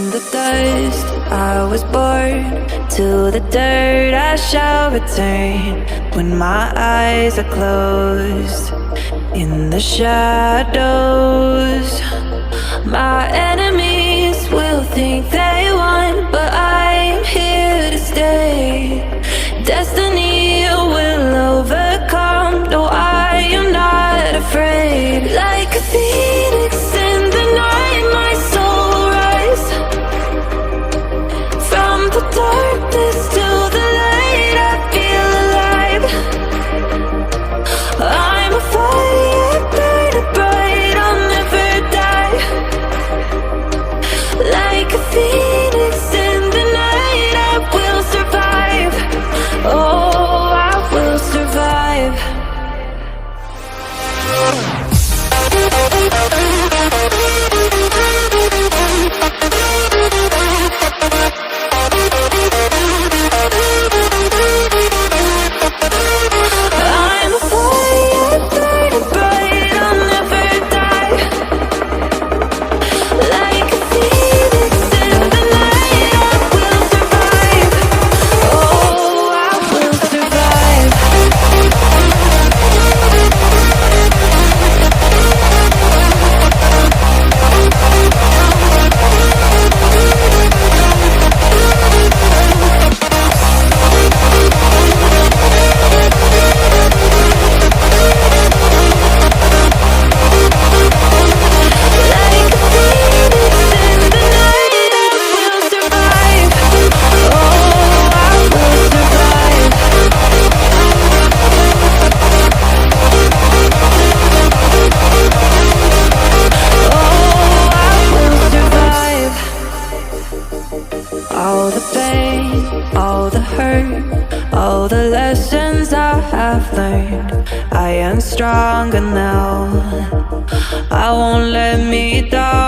the dust I was born, to the dirt I shall return. When my eyes are closed, in the shadows, my enemies will think they won, but I'm here to stay. Destiny will overcome. No, I am not afraid. Like a phoenix in the night, my soul rise. From the darkness to the light, I feel alive. I'm a fire burning bright, I'll never die. Like a phoenix in the night, I will survive. Oh, I will survive. I'm a fire burning bright, I'll never die. Like a phoenix in the night, I will survive. Oh, I will survive. All the pain, all the hurt, all the lessons I have learned, I am stronger now. I won't let me down.